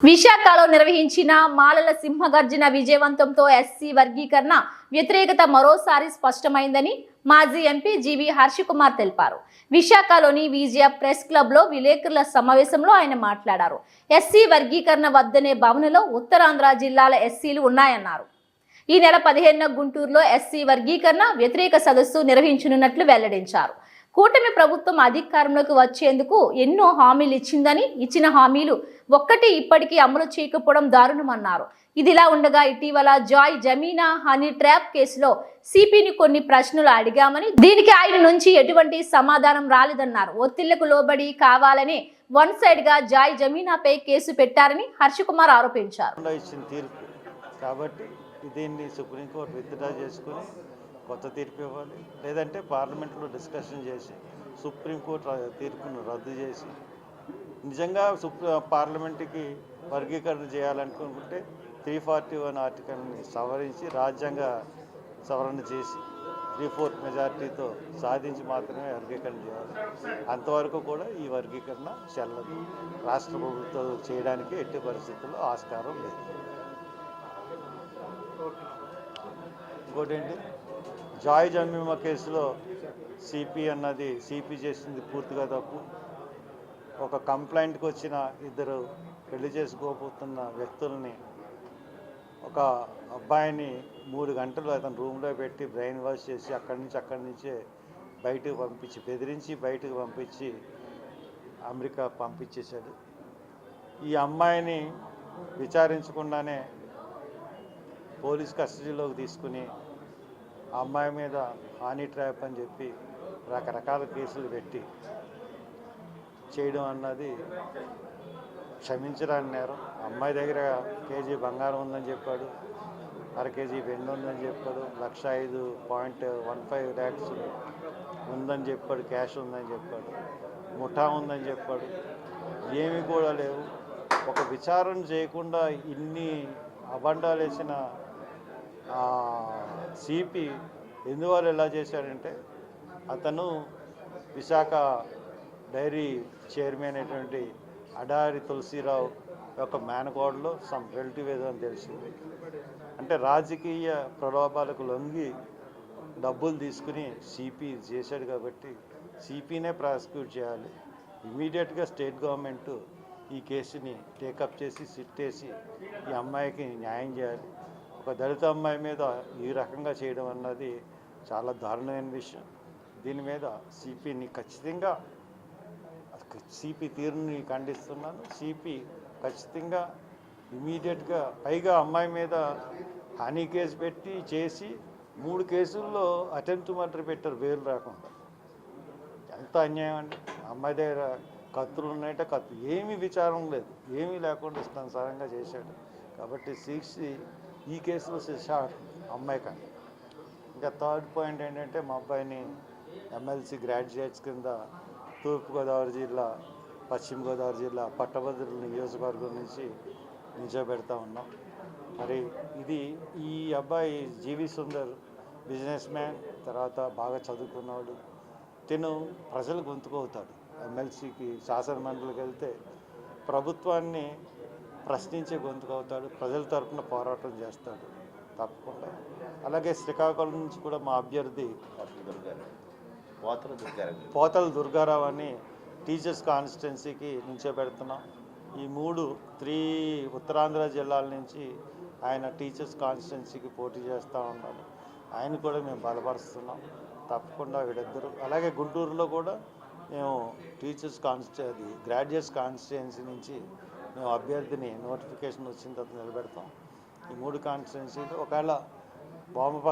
విశాఖలో నిర్వహించిన మాలల సింహగర్జన విజయవంతంతో ఎస్సీ వర్గీకరణ వ్యతిరేకత మరోసారి స్పష్టమైందని మాజీ ఎంపీ జీవి హర్షకుమార్ తెలిపారు. విశాఖలోని విజయ ప్రెస్ క్లబ్ లో విలేకరుల సమావేశంలో ఆయన మాట్లాడారు. ఎస్సీ వర్గీకరణ వద్దనే భావనలో ఉత్తరాంధ్ర జిల్లాల ఎస్సీలు ఉన్నాయన్నారు. ఈ నెల 15న గుంటూరులో ఎస్సీ వర్గీకరణ వ్యతిరేక సదస్సు నిర్వహించనున్నట్లు వెల్లడించారు. కూటమి ప్రభుత్వం అధికారంలోకి వచ్చేందుకు ఎన్నో హామీలు ఇచ్చిందని, ఇచ్చిన హామీలు ఒక్కటి ఇప్పటికీ అమలు చేయకపోవడం దారుణమన్నారు. ఇదిలా ఉండగా ఇటీవల జాయ్ జమీనా హనీ ట్రాప్ కేసులో సిపిని కొన్ని ప్రశ్నలు అడిగామని, దీనికి ఆయన నుంచి ఎటువంటి సమాధానం రాలేదన్నారు. ఒత్తిళ్లకు లోబడి కావాలని వన్ సైడ్ గా జాయ్ జమీనాపై కేసు పెట్టారని హర్షకుమార్ ఆరోపించారు. కాబట్టి దీన్ని సుప్రీంకోర్టు విత్డ్రా చేసుకుని కొత్త తీర్పు ఇవ్వాలి, లేదంటే పార్లమెంట్లో డిస్కషన్ చేసి సుప్రీంకోర్టు తీర్పును రద్దు చేసి నిజంగా పార్లమెంటుకి వర్గీకరణ చేయాలనుకుంటే 341 ఆర్టికల్ని సవరించి రాజ్యాంగ సవరణ చేసి 3/4 మెజార్టీతో సాధించి మాత్రమే వర్గీకరణ చేయాలి. అంతవరకు కూడా ఈ వర్గీకరణ చెల్లదు. రాష్ట్ర ప్రభుత్వం చేయడానికి ఎట్టి పరిస్థితుల్లో ఆస్కారం లేదు. ఇంకోటి ఏంటి, జాయ్ జమీమా కేసులో సిపి అన్నది సిపి చేసింది పూర్తిగా తప్పు. ఒక కంప్లైంట్కి వచ్చిన ఇద్దరు పెళ్లి చేసుకోబోతున్న వ్యక్తుల్ని, ఒక అబ్బాయిని 3 గంటలు అతను రూమ్లో పెట్టి బ్రెయిన్ వాష్ చేసి అక్కడి నుంచే బయటకు పంపించి, బెదిరించి బయటకు పంపించి అమెరికా పంపించేశాడు. ఈ అమ్మాయిని విచారించకుండానే పోలీస్ కస్టడీలోకి తీసుకుని ఆ అమ్మాయి మీద హానీ ట్రాప్ అని చెప్పి రకరకాల కేసులు పెట్టి చేయడం అన్నది క్షమించరాని నేరం. అమ్మాయి దగ్గర కేజీ బంగారం ఉందని చెప్పాడు, కేజీ వెండి ఉందని చెప్పాడు, 1,05.15 lakhs ఉందని చెప్పాడు, క్యాష్ ఉందని చెప్పాడు, ముఠా ఉందని చెప్పాడు. ఏమీ కూడా లేవు. ఒక విచారణ చేయకుండా ఇన్ని అబండాలు వేసిన సిపి ఎందువల్ల ఎలా చేశాడంటే, అతను విశాఖ డైరీ చైర్మన్ అయినటువంటి అడారి తులసిరావు యొక్క మేనకోడలో సమ్ రిలేటివ్ ఏదో అని తెలిసింది. అంటే రాజకీయ ప్రలోభాలకు లొంగి డబ్బులు తీసుకుని సిపి చేశాడు. కాబట్టి సిపినే ప్రాసిక్యూట్ చేయాలి. ఇమీడియట్గా స్టేట్ గవర్నమెంటు ఈ కేసుని టేకప్ చేసి సిట్ వేసి ఈ అమ్మాయికి న్యాయం చేయాలి. ఒక దళిత అమ్మాయి మీద ఈ రకంగా చేయడం అన్నది చాలా దారుణమైన విషయం. దీని మీద సిపిని ఖచ్చితంగా, సిపి తీరుని ఖండిస్తున్నాను. సిపి ఖచ్చితంగా ఇమీడియట్గా, పైగా అమ్మాయి మీద హనీ కేసు పెట్టి చేసి 3 కేసుల్లో అటెంప్ట్ మర్డర్ పెట్టారు బెయిల్ రాకుండా. ఎంత అన్యాయం అండి. అమ్మాయి దగ్గర కత్తులు ఉన్నాయంటే కత్తులు, ఏమీ విచారం లేదు, ఏమీ లేకుండా ఇష్టానుసారంగా చేశాడు. కాబట్టి సిక్స్ ఈ కేసులో శిక్ష అమ్మాయి కానీ. ఇంకా థర్డ్ పాయింట్ ఏంటంటే, మా అబ్బాయిని ఎమ్మెల్సీ గ్రాడ్యుయేట్స్ కింద తూర్పుగోదావరి జిల్లా, పశ్చిమ గోదావరి జిల్లా పట్టభద్రుల నియోజకవర్గం నుంచి నిల్చోబెడతా ఉన్నాం. మరి ఇది ఈ అబ్బాయి జీవి సుందర్ బిజినెస్ మ్యాన్, తర్వాత బాగా చదువుకున్నాడు. తిను ప్రజలు గొంతుకవుతాడు. ఎమ్మెల్సీకి శాసనమండలికి వెళ్తే ప్రభుత్వాన్ని ప్రశ్నించే గొంతుకవుతాడు. ప్రజల తరఫున పోరాటం చేస్తాడు తప్పకుండా. అలాగే శ్రీకాకుళం నుంచి కూడా మా అభ్యర్థి పోతల దుర్గారావు అని టీచర్స్ కాన్స్టిట్యున్సీకి నిల్చోబెడుతున్నాం. ఈ 3 ఉత్తరాంధ్ర జిల్లాల నుంచి ఆయన టీచర్స్ కాన్స్టిట్యున్సీకి పోటీ చేస్తూ ఉన్నాడు. ఆయన కూడా మేము బలపరుస్తున్నాం తప్పకుండా వీళ్ళిద్దరూ. అలాగే గుంటూరులో కూడా మేము టీచర్స్ గ్రాడ్యుయేట్స్ కాన్స్టిట్యున్సీ నుంచి మేము అభ్యర్థిని నోటిఫికేషన్ వచ్చిన తర్వాత నిలబెడతాం. ఈ 3 కాన్స్టిట్యున్సీలు ఒకవేళ వామపక్ష